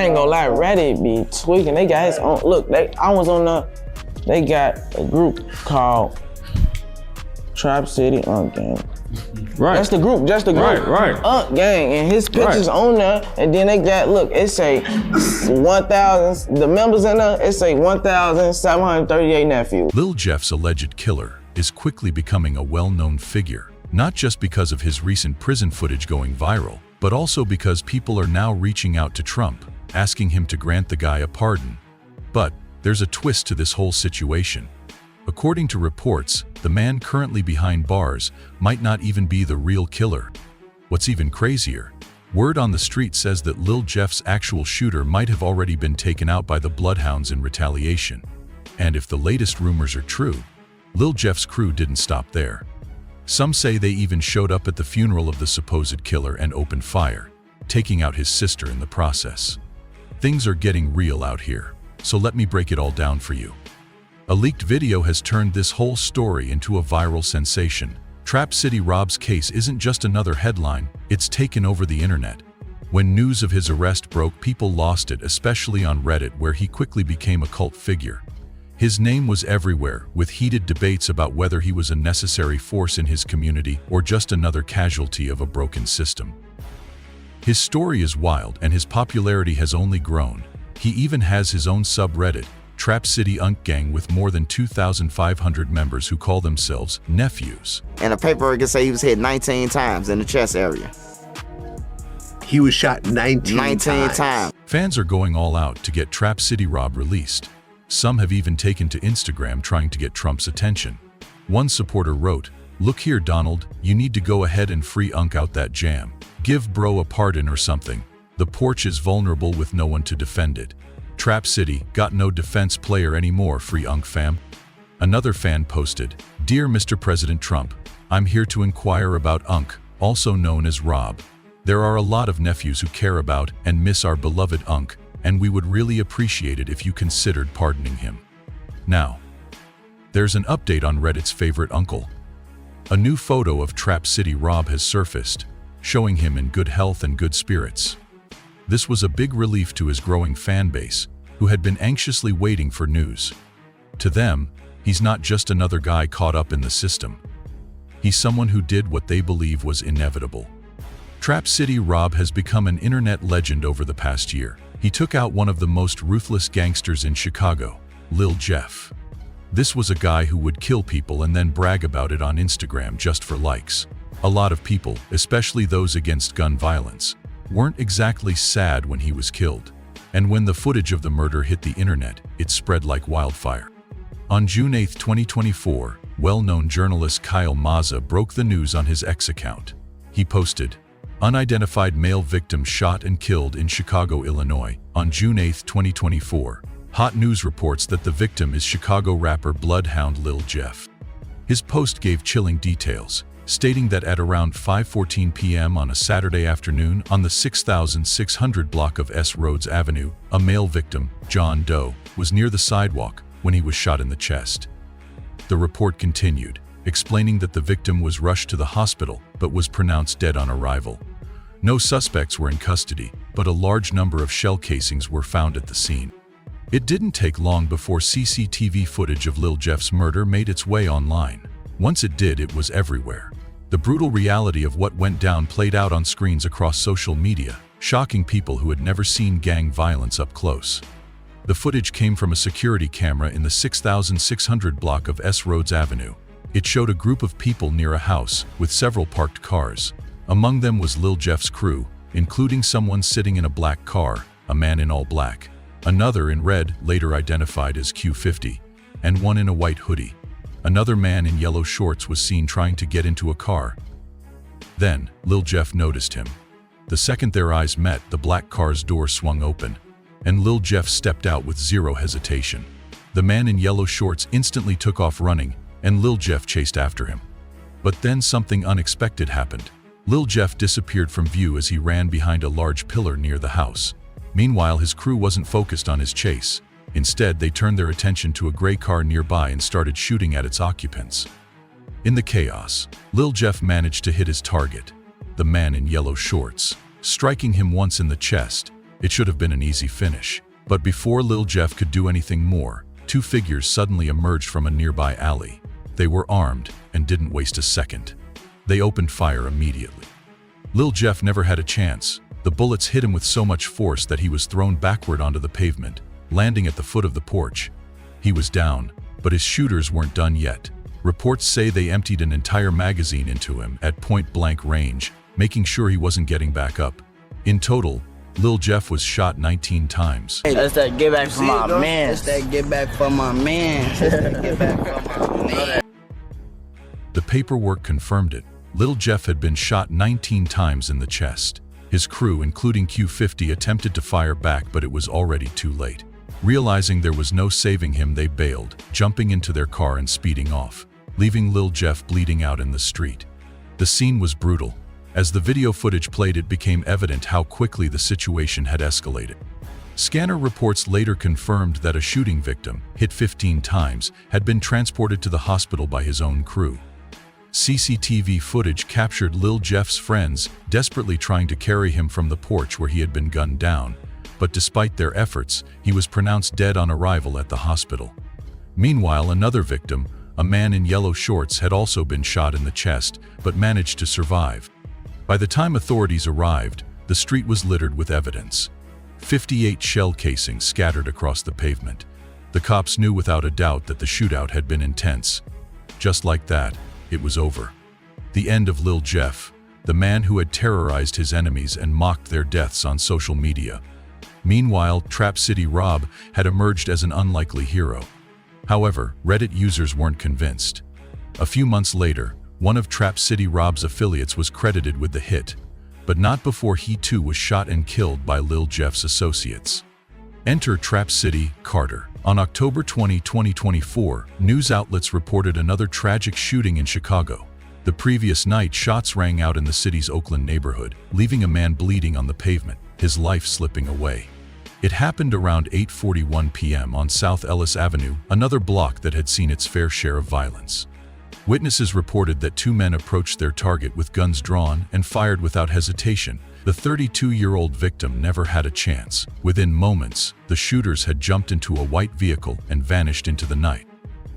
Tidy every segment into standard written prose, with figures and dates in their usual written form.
ain't gonna lie, Reddit be tweaking. They got his own, look, they got a group called Trap City Unk Gang. Right. That's the group, just the group. Right. Unk Gang, and his picture's on there, and then they got, look, it say 1,000, the members in there, it say 1,738 nephews. Lil Jeff's alleged killer is quickly becoming a well-known figure, not just because of his recent prison footage going viral, but also because people are now reaching out to Trump, asking him to grant the guy a pardon. But there's a twist to this whole situation. According to reports, the man currently behind bars might not even be the real killer. What's even crazier, word on the street says that Lil Jeff's actual shooter might have already been taken out by the Bloodhounds in retaliation. And if the latest rumors are true, Lil Jeff's crew didn't stop there. Some say they even showed up at the funeral of the supposed killer and opened fire, taking out his sister in the process. Things are getting real out here, so let me break it all down for you. A leaked video has turned this whole story into a viral sensation. Trap City Rob's case isn't just another headline, it's taken over the internet. When news of his arrest broke, people lost it, especially on Reddit, where he quickly became a cult figure. His name was everywhere, with heated debates about whether he was a necessary force in his community or just another casualty of a broken system. His story is wild, and his popularity has only grown. He even has his own subreddit, Trap City Unk Gang, with more than 2,500 members who call themselves nephews. And the paperwork can say he was hit 19 times in the chest area. He was shot 19 times. Fans are going all out to get Trap City Rob released. Some have even taken to Instagram trying to get Trump's attention. One supporter wrote, "Look here, Donald, you need to go ahead and free Unk out that jam. Give bro a pardon or something. The porch is vulnerable with no one to defend it. Trap City got no defense player anymore, free Unk fam." Another fan posted, "Dear Mr. President Trump, I'm here to inquire about Unk, also known as Rob. There are a lot of nephews who care about and miss our beloved Unk, and we would really appreciate it if you considered pardoning him." Now, there's an update on Reddit's favorite uncle. A new photo of Trap City Rob has surfaced, showing him in good health and good spirits. This was a big relief to his growing fan base, who had been anxiously waiting for news. To them, he's not just another guy caught up in the system. He's someone who did what they believe was inevitable. Trap City Rob has become an internet legend over the past year. He took out one of the most ruthless gangsters in Chicago, Lil Jeff. This was a guy who would kill people and then brag about it on Instagram just for likes. A lot of people, especially those against gun violence, weren't exactly sad when he was killed. And when the footage of the murder hit the internet, it spread like wildfire. On June 8, 2024, well-known journalist Kyle Mazza broke the news on his X account. He posted, "Unidentified male victim shot and killed in Chicago, Illinois, on June 8, 2024. Hot news reports that the victim is Chicago rapper Bloodhound Lil Jeff." His post gave chilling details, stating that at around 5:14 p.m. on a Saturday afternoon on the 6600 block of S. Rhodes Avenue, a male victim, John Doe, was near the sidewalk when he was shot in the chest. The report continued, explaining that the victim was rushed to the hospital but was pronounced dead on arrival. No suspects were in custody, but a large number of shell casings were found at the scene. It didn't take long before CCTV footage of Lil Jeff's murder made its way online. Once it did, it was everywhere. The brutal reality of what went down played out on screens across social media, shocking people who had never seen gang violence up close. The footage came from a security camera in the 6600 block of S. Rhodes Avenue. It showed a group of people near a house with several parked cars. Among them was Lil Jeff's crew, including someone sitting in a black car, a man in all black, another in red, later identified as Q50, and one in a white hoodie. Another man in yellow shorts was seen trying to get into a car. Then, Lil Jeff noticed him. The second their eyes met, the black car's door swung open, and Lil Jeff stepped out with zero hesitation. The man in yellow shorts instantly took off running, and Lil Jeff chased after him. But then something unexpected happened. Lil Jeff disappeared from view as he ran behind a large pillar near the house. Meanwhile, his crew wasn't focused on his chase. Instead, they turned their attention to a gray car nearby and started shooting at its occupants. In the chaos, Lil Jeff managed to hit his target, the man in yellow shorts, striking him once in the chest, It should have been an easy finish. But before Lil Jeff could do anything more, two figures suddenly emerged from a nearby alley. They were armed and didn't waste a second. They opened fire immediately. Lil Jeff never had a chance. The bullets hit him with so much force that he was thrown backward onto the pavement, landing at the foot of the porch. He was down, but his shooters weren't done yet. Reports say they emptied an entire magazine into him at point-blank range, making sure he wasn't getting back up. In total, Lil Jeff was shot 19 times. That's that get back for my man. That's that get back for my man. That's that get back for my man. The paperwork confirmed it. Lil Jeff had been shot 19 times in the chest. His crew, including Q50, attempted to fire back, but it was already too late. Realizing there was no saving him, they bailed, jumping into their car and speeding off, leaving Lil Jeff bleeding out in the street. The scene was brutal. As the video footage played, it became evident how quickly the situation had escalated. Scanner reports later confirmed that a shooting victim, hit 15 times, had been transported to the hospital by his own crew. CCTV footage captured Lil Jeff's friends desperately trying to carry him from the porch where he had been gunned down, but despite their efforts, he was pronounced dead on arrival at the hospital. Meanwhile, another victim, a man in yellow shorts, had also been shot in the chest, but managed to survive. By the time authorities arrived, the street was littered with evidence. 58 shell casings scattered across the pavement. The cops knew without a doubt that the shootout had been intense. Just like that, it was over. The end of Lil Jeff, the man who had terrorized his enemies and mocked their deaths on social media. Meanwhile, Trap City Rob had emerged as an unlikely hero. However, Reddit users weren't convinced. A few months later, one of Trap City Rob's affiliates was credited with the hit, but not before he too was shot and killed by Lil Jeff's associates. Enter Trap City Carter. On October 20, 2024, news outlets reported another tragic shooting in Chicago. The previous night, shots rang out in the city's Oakland neighborhood, leaving a man bleeding on the pavement, his life slipping away. It happened around 8:41 p.m. on South Ellis Avenue, another block that had seen its fair share of violence. Witnesses reported that two men approached their target with guns drawn and fired without hesitation. The 32-year-old victim never had a chance. Within moments, the shooters had jumped into a white vehicle and vanished into the night.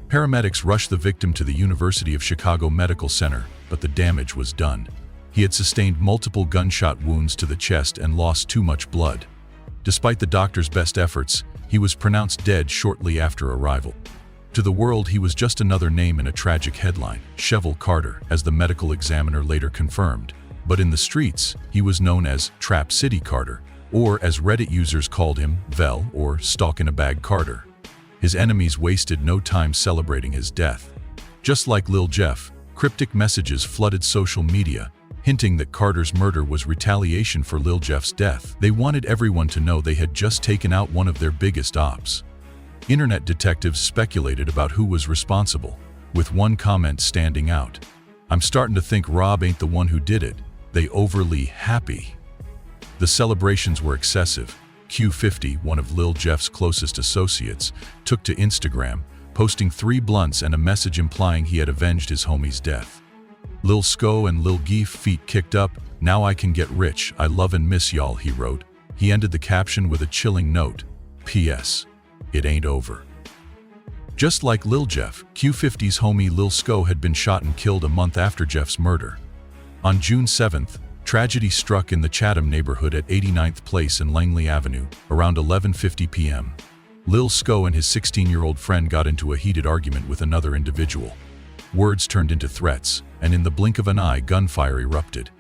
Paramedics rushed the victim to the University of Chicago Medical Center, but the damage was done. He had sustained multiple gunshot wounds to the chest and lost too much blood. Despite the doctor's best efforts, he was pronounced dead shortly after arrival. To the world, he was just another name in a tragic headline, Cheval Carter, as the medical examiner later confirmed. But in the streets, he was known as Trap City Carter, or as Reddit users called him, Vel, or Stalk-in-a-Bag Carter. His enemies wasted no time celebrating his death. Just like Lil Jeff, cryptic messages flooded social media, hinting that Carter's murder was retaliation for Lil Jeff's death. They wanted everyone to know they had just taken out one of their biggest ops. Internet detectives speculated about who was responsible, with one comment standing out. "I'm starting to think Rob ain't the one who did it. They overly happy." The celebrations were excessive. Q50, one of Lil Jeff's closest associates, took to Instagram, posting 3 blunts and a message implying he had avenged his homie's death. Lil Sko and Lil Geef feet kicked up. "Now I can get rich. I love and miss y'all," he wrote. He ended the caption with a chilling note. P.S. It ain't over. Just like Lil Jeff, Q50's homie Lil Sko had been shot and killed a month after Jeff's murder. On June 7th, tragedy struck in the Chatham neighborhood at 89th Place and Langley Avenue, around 11:50 p.m. Lil Sko and his 16-year-old friend got into a heated argument with another individual. Words turned into threats, and in the blink of an eye, gunfire erupted.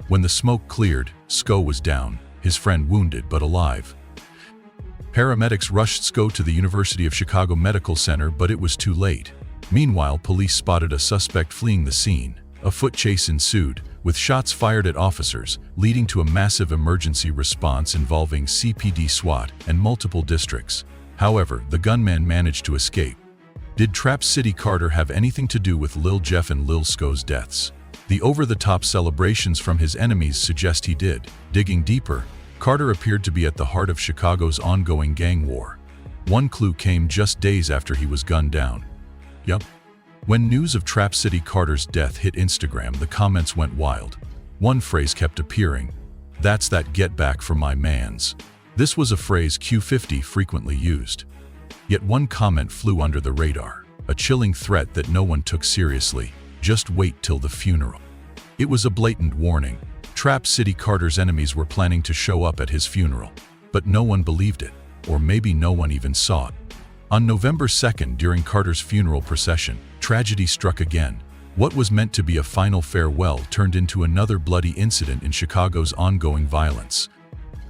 When the smoke cleared, Sko was down, his friend wounded but alive. Paramedics rushed Sko to the University of Chicago Medical Center, but it was too late. Meanwhile, police spotted a suspect fleeing the scene. A foot chase ensued, with shots fired at officers, leading to a massive emergency response involving CPD, SWAT, and multiple districts. However, the gunman managed to escape. Did Trap City Carter have anything to do with Lil Jeff and Lil Sko's deaths? The over-the-top celebrations from his enemies suggest he did. Digging deeper, Carter appeared to be at the heart of Chicago's ongoing gang war. One clue came just days after he was gunned down. Yup. When news of Trap City Carter's death hit Instagram, the comments went wild. One phrase kept appearing. "That's that get back for my mans." This was a phrase Q50 frequently used. Yet one comment flew under the radar, a chilling threat that no one took seriously. Just wait till the funeral. It was a blatant warning. Trap City Carter's enemies were planning to show up at his funeral, but no one believed it, or maybe no one even saw it. On November 2nd, during Carter's funeral procession, tragedy struck again. What was meant to be a final farewell turned into another bloody incident in Chicago's ongoing violence.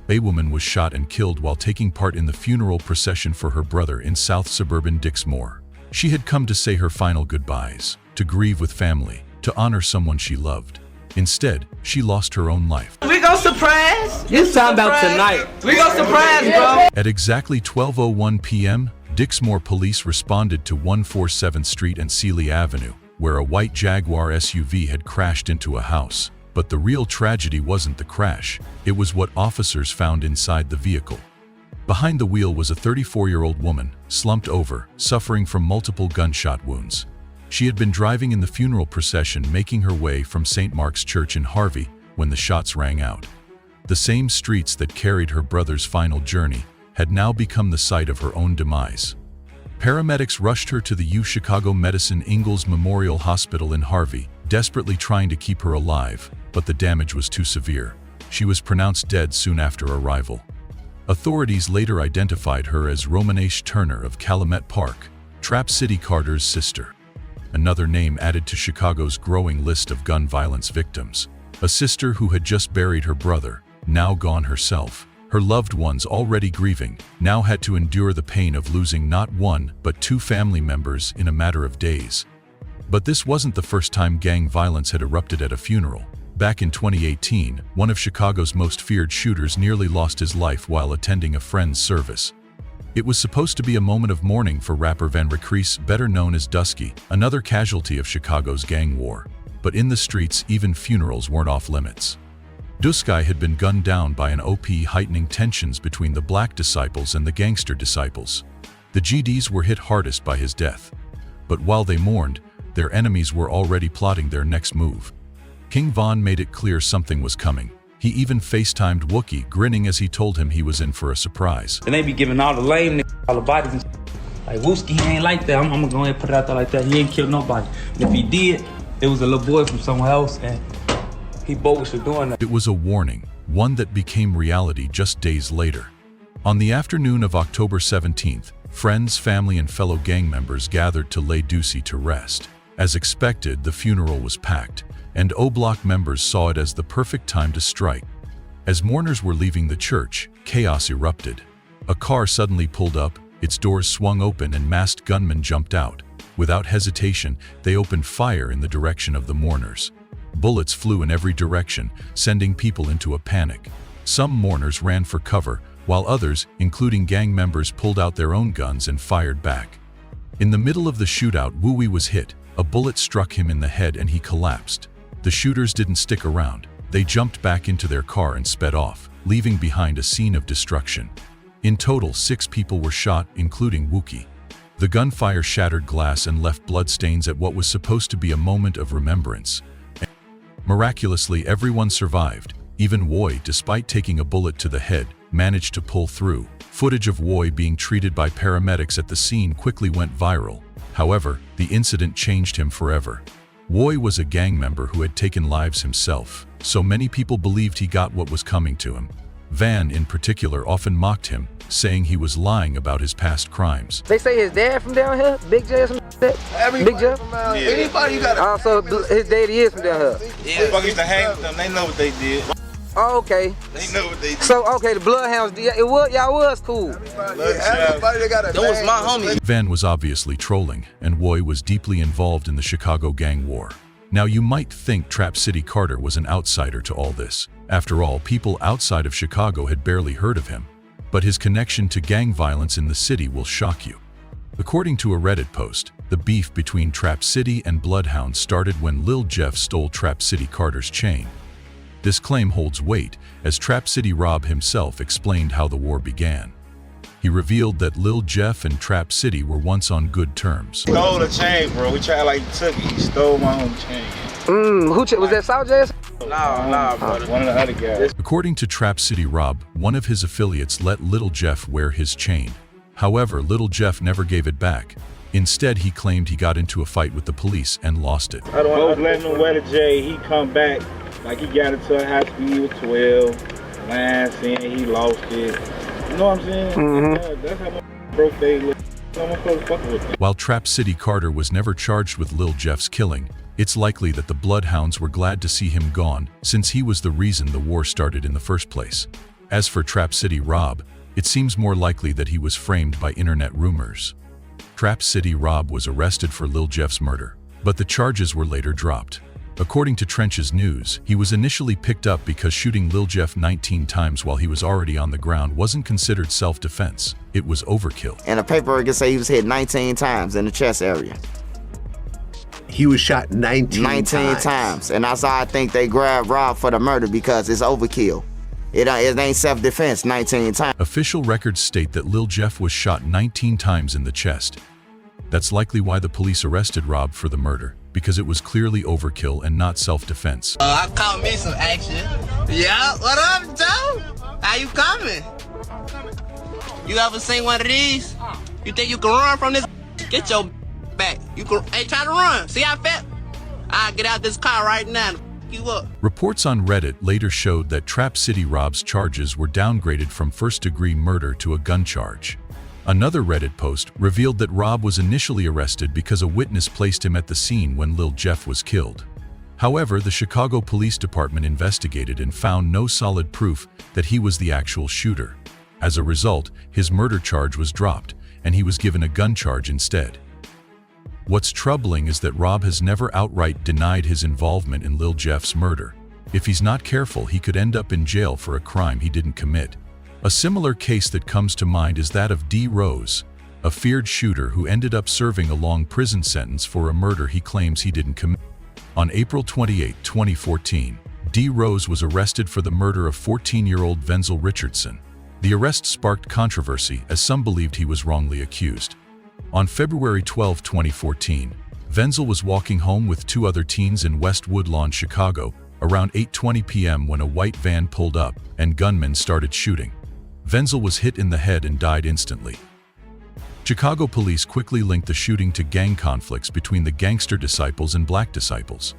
A woman was shot and killed while taking part in the funeral procession for her brother in South suburban Dixmoor. She had come to say her final goodbyes, to grieve with family, to honor someone she loved. Instead, she lost her own life. We go surprise! It's time about tonight. We go surprise, bro! At exactly 12:01 p.m., Dixmoor police responded to 147th Street and Sealy Avenue, where a white Jaguar SUV had crashed into a house. But the real tragedy wasn't the crash, it was what officers found inside the vehicle. Behind the wheel was a 34-year-old woman, slumped over, suffering from multiple gunshot wounds. She had been driving in the funeral procession making her way from St. Mark's Church in Harvey when the shots rang out. The same streets that carried her brother's final journey had now become the site of her own demise. Paramedics rushed her to the U Chicago Medicine Ingalls Memorial Hospital in Harvey, desperately trying to keep her alive, but the damage was too severe. She was pronounced dead soon after arrival. Authorities later identified her as Romanesh Turner of Calumet Park, Trap City Carter's sister. Another name added to Chicago's growing list of gun violence victims. A sister who had just buried her brother, now gone herself. Her loved ones, already grieving, now had to endure the pain of losing not one, but two family members in a matter of days. But this wasn't the first time gang violence had erupted at a funeral. Back in 2018, one of Chicago's most feared shooters nearly lost his life while attending a friend's service. It was supposed to be a moment of mourning for rapper Van Recrease, better known as Dusky, another casualty of Chicago's gang war. But in the streets, even funerals weren't off limits. Dusky had been gunned down by an OP, heightening tensions between the black disciples and the gangster disciples. The GDs were hit hardest by his death. But while they mourned, their enemies were already plotting their next move. King Von made it clear something was coming. He even FaceTimed Wookie, grinning as he told him he was in for a surprise. And they be giving all the lame niggas all the bodies and like Wooski, he ain't like that. I'm gonna go ahead and put it out there like that. He ain't killed nobody. And if he did, it was a little boy from somewhere else, and he bogus for doing that. It was a warning, one that became reality just days later. On the afternoon of October 17th, friends, family, and fellow gang members gathered to lay Ducey to rest. As expected, the funeral was packed, and O-Block members saw it as the perfect time to strike. As mourners were leaving the church, chaos erupted. A car suddenly pulled up, its doors swung open, and masked gunmen jumped out. Without hesitation, they opened fire in the direction of the mourners. Bullets flew in every direction, sending people into a panic. Some mourners ran for cover, while others, including gang members, pulled out their own guns and fired back. In the middle of the shootout, Wooey was hit. A bullet struck him in the head and he collapsed. The shooters didn't stick around. They jumped back into their car and sped off, leaving behind a scene of destruction. In total, 6 people were shot, including Wookie. The gunfire shattered glass and left bloodstains at what was supposed to be a moment of remembrance. Miraculously, everyone survived. Even Woy, despite taking a bullet to the head, managed to pull through. Footage of Woy being treated by paramedics at the scene quickly went viral. However, the incident changed him forever. Woy was a gang member who had taken lives himself, so many people believed he got what was coming to him. Van, in particular, often mocked him, saying he was lying about his past crimes. They say his dad from down here, Big J or something like that? Big J? Yeah. Anybody you got Also, his daddy is from down here. Yeah, fuck used to hang with them. They know what they did. Oh, okay. They know what they did. So, okay, the Bloodhounds, y'all was cool. Everybody that got a that was my homie. Van was obviously trolling, and Woy was deeply involved in the Chicago gang war. Now, you might think Trap City Carter was an outsider to all this. After all, people outside of Chicago had barely heard of him. But his connection to gang violence in the city will shock you. According to a Reddit post, the beef between Trap City and Bloodhound started when Lil Jeff stole Trap City Carter's chain. This claim holds weight, as Trap City Rob himself explained how the war began. He revealed that Lil Jeff and Trap City were once on good terms. Stole the chain, bro. We tried like took it. He stole my own chain. Who was that South Jazz? Nah, brother. One of the other guys. According to Trap City Rob, one of his affiliates let Little Jeff wear his chain. However, Little Jeff never gave it back. Instead, he claimed he got into a fight with the police and lost it. I was letting him wear the J. He come back like he got into a high speed with 12. Lying, saying he lost it. You know what I'm saying? Mm-hmm. That's how my broke day look. While Trap City Carter was never charged with Lil Jeff's killing, it's likely that the Bloodhounds were glad to see him gone, since he was the reason the war started in the first place. As for Trap City Rob, it seems more likely that he was framed by internet rumors. Trap City Rob was arrested for Lil Jeff's murder, but the charges were later dropped. According to Trench's News, he was initially picked up because shooting Lil Jeff 19 times while he was already on the ground wasn't considered self-defense. It was overkill. And the paperwork can say he was hit 19 times in the chest area. He was shot 19 times. And that's how I think they grabbed Rob for the murder, because it's overkill. It ain't self-defense 19 times. Official records state that Lil Jeff was shot 19 times in the chest. That's likely why the police arrested Rob for the murder, because it was clearly overkill and not self-defense. I caught me some action. Yeah, what up, Joe? How you coming? You ever seen one of these? You think you can run from this? Get your back. You can, hey, try to run. See how fat? I'll get out this car right now and you up. Reports on Reddit later showed that Trap City Rob's charges were downgraded from first-degree murder to a gun charge. Another Reddit post revealed that Rob was initially arrested because a witness placed him at the scene when Lil Jeff was killed. However, the Chicago Police Department investigated and found no solid proof that he was the actual shooter. As a result, his murder charge was dropped, and he was given a gun charge instead. What's troubling is that Rob has never outright denied his involvement in Lil Jeff's murder. If he's not careful, he could end up in jail for a crime he didn't commit. A similar case that comes to mind is that of D. Rose, a feared shooter who ended up serving a long prison sentence for a murder he claims he didn't commit. On April 28, 2014, D. Rose was arrested for the murder of 14-year-old Wenzel Richardson. The arrest sparked controversy as some believed he was wrongly accused. On February 12, 2014, Wenzel was walking home with two other teens in West Woodlawn, Chicago, around 8:20 p.m. when a white van pulled up and gunmen started shooting. Wenzel was hit in the head and died instantly. Chicago police quickly linked the shooting to gang conflicts between the gangster disciples and black disciples.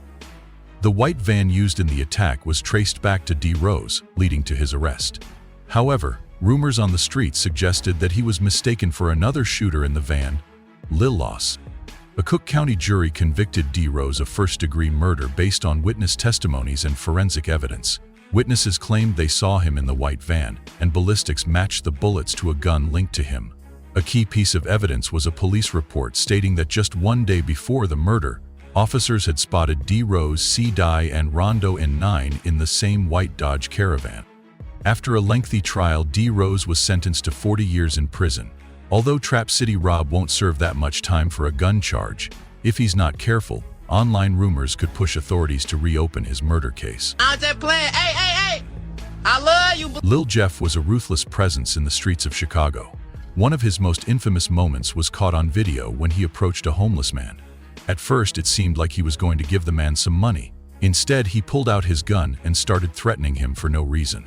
The white van used in the attack was traced back to D. Rose, leading to his arrest. However, rumors on the street suggested that he was mistaken for another shooter in the van, Lillos. A Cook County jury convicted D. Rose of first-degree murder based on witness testimonies and forensic evidence. Witnesses claimed they saw him in the white van, and ballistics matched the bullets to a gun linked to him. A key piece of evidence was a police report stating that just one day before the murder, officers had spotted D. Rose, C. Dye, and Rondo and 9 in the same white Dodge Caravan. After a lengthy trial, D. Rose was sentenced to 40 years in prison. Although Trap City Rob won't serve that much time for a gun charge, if he's not careful, online rumors could push authorities to reopen his murder case. I'm just playing. Hey! I love you. Lil Jeff was a ruthless presence in the streets of Chicago. One of his most infamous moments was caught on video when he approached a homeless man. At first, it seemed like he was going to give the man some money. Instead, he pulled out his gun and started threatening him for no reason.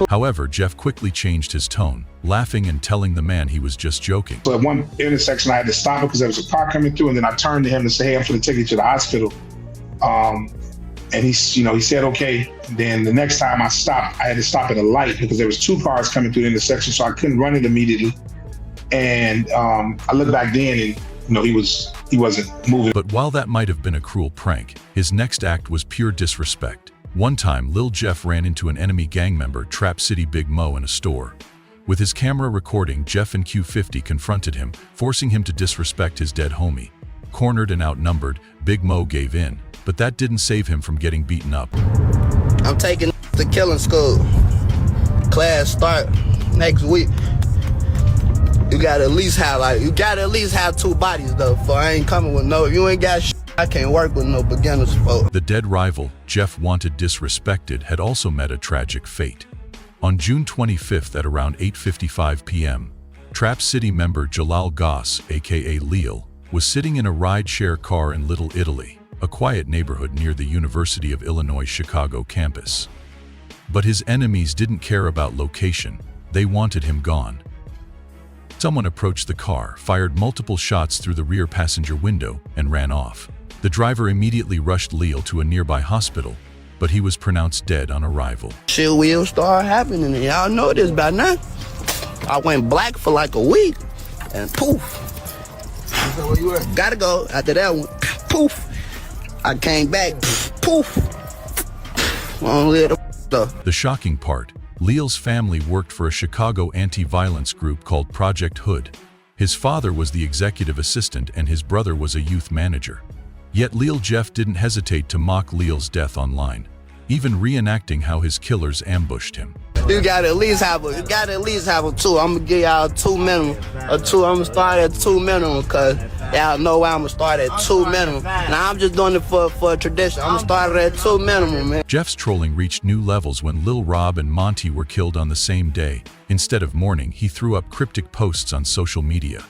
However, Jeff quickly changed his tone, laughing and telling the man he was just joking. So at one intersection, I had to stop it because there was a car coming through, and then I turned to him and said, "Hey, I'm going to take you to the hospital." And he said, "Okay." Then the next time I stopped, I had to stop at a light because there was two cars coming through the intersection, so I couldn't run it immediately. And I looked back then, and he wasn't moving. But while that might have been a cruel prank, his next act was pure disrespect. One time, Lil Jeff ran into an enemy gang member, Trap City Big Mo, in a store. With his camera recording, Jeff and Q50 confronted him, forcing him to disrespect his dead homie. Cornered and outnumbered, Big Mo gave in, but that didn't save him from getting beaten up. I'm taking to killing school. Class start next week. You gotta at least have 2 bodies though, for I ain't coming with no, if you ain't got shit, I can't work with no beginners, folks. The dead rival, Jeff Wanted Disrespected, had also met a tragic fate. On June 25th at around 8:55 p.m., Trap City member Jalal Goss, aka Leal, was sitting in a ride-share car in Little Italy, a quiet neighborhood near the University of Illinois Chicago campus. But his enemies didn't care about location, they wanted him gone. Someone approached the car, fired multiple shots through the rear passenger window, and ran off. The driver immediately rushed Leal to a nearby hospital, but he was pronounced dead on arrival. Shit will start happening, and y'all know this by now. I went black for like a week, and poof. Where you at? Gotta go after that one. Poof. I came back. Poof. Long live the stuff. The shocking part, Leal's family worked for a Chicago anti-violence group called Project Hood. His father was the executive assistant and his brother was a youth manager. Yet Leal Jeff didn't hesitate to mock Leal's death online, even reenacting how his killers ambushed him. You gotta at least have a 2. I'm gonna give y'all 2 minimum. A 2, I'm gonna start at 2 minimum, cause y'all know why I'm gonna start at 2 minimum. Now I'm just doing it for a tradition. I'm gonna start at 2 minimum, man. Jeff's trolling reached new levels when Lil Rob and Monty were killed on the same day. Instead of mourning, he threw up cryptic posts on social media.